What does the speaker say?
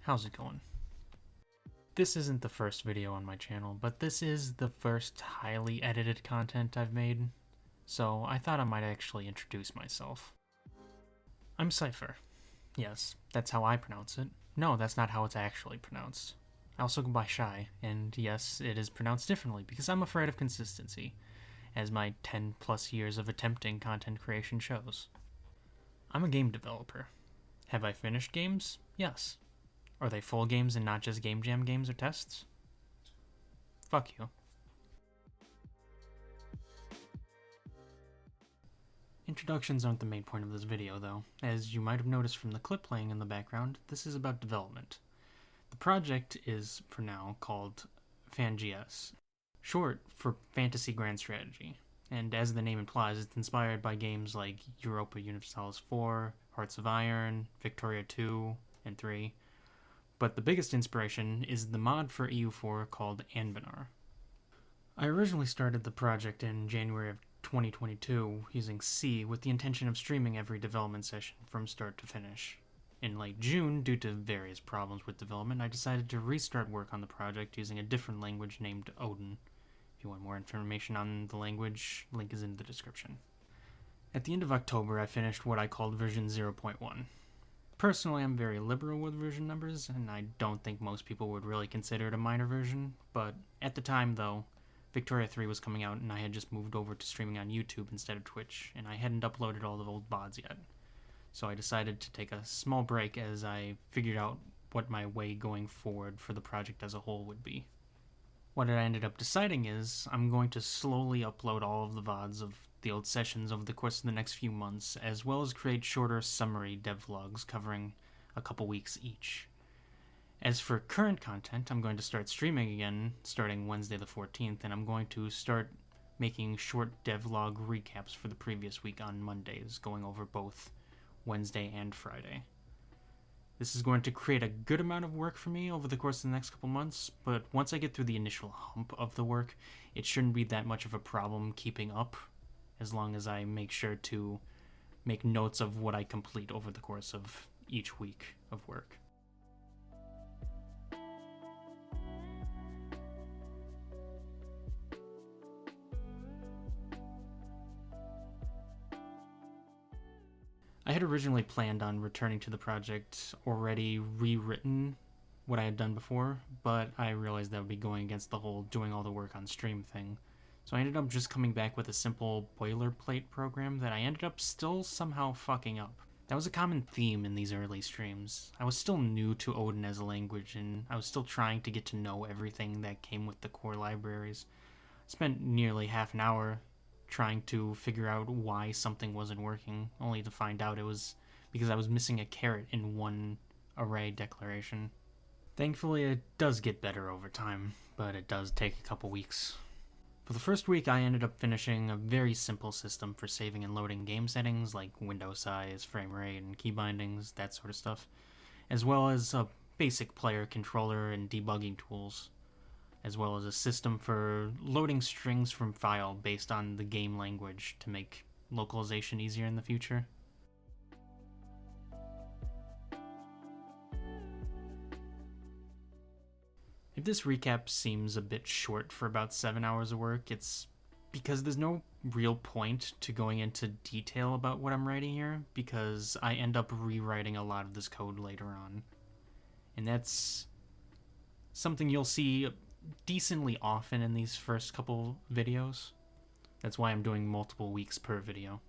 How's it going? This isn't the first video on my channel, but this is the first highly edited content I've made, so I thought I might actually introduce myself. I'm Cypher. Yes, that's how I pronounce it. No, that's not how it's actually pronounced. I also go by Shy, and yes, it is pronounced differently because I'm afraid of consistency, as my 10 plus years of attempting content creation shows. I'm a game developer. Have I finished games? Yes. Are they full games and not just game jam games or tests? Fuck you. Introductions aren't the main point of this video though. As you might have noticed from the clip playing in the background, this is about development. The project is, for now, called FanGS, short for Fantasy Grand Strategy, and as the name implies, it's inspired by games like Europa Universalis 4, Hearts of Iron, Victoria 2 and 3, but the biggest inspiration is the mod for EU4 called Anbenar. I originally started the project in January of 2022 using C with the intention of streaming every development session from start to finish. In late June, due to various problems with development, I decided to restart work on the project using a different language named Odin. If you want more information on the language, link is in the description. At the end of October, I finished what I called version 0.1. Personally, I'm very liberal with version numbers, and I don't think most people would really consider it a minor version, but at the time, though, Victoria 3 was coming out and I had just moved over to streaming on YouTube instead of Twitch, and I hadn't uploaded all the old VODs yet. So I decided to take a small break as I figured out what my way going forward for the project as a whole would be. What I ended up deciding is I'm going to slowly upload all of the VODs of the old sessions over the course of the next few months, as well as create shorter summary devlogs covering a couple weeks each. As for current content, I'm going to start streaming again starting Wednesday the 14th, and I'm going to start making short devlog recaps for the previous week on Mondays, going over both Wednesday and Friday. This is going to create a good amount of work for me over the course of the next couple months, but once I get through the initial hump of the work, it shouldn't be that much of a problem keeping up, as long as I make sure to make notes of what I complete over the course of each week of work. I had originally planned on returning to the project already rewritten what I had done before, but I realized that would be going against the whole doing all the work on stream thing. So I ended up just coming back with a simple boilerplate program that I ended up still somehow fucking up. That was a common theme in these early streams. I was still new to Odin as a language, and I was still trying to get to know everything that came with the core libraries. I spent nearly half an hour trying to figure out why something wasn't working, only to find out it was because I was missing a caret in one array declaration. Thankfully, it does get better over time, but it does take a couple weeks. For the first week, I ended up finishing a very simple system for saving and loading game settings like window size, frame rate, and key bindings, that sort of stuff, as well as a basic player controller and debugging tools, as well as a system for loading strings from file based on the game language to make localization easier in the future. If this recap seems a bit short for about 7 hours of work, it's because there's no real point to going into detail about what I'm writing here, because I end up rewriting a lot of this code later on. And that's something you'll see decently often in these first couple videos. That's why I'm doing multiple weeks per video.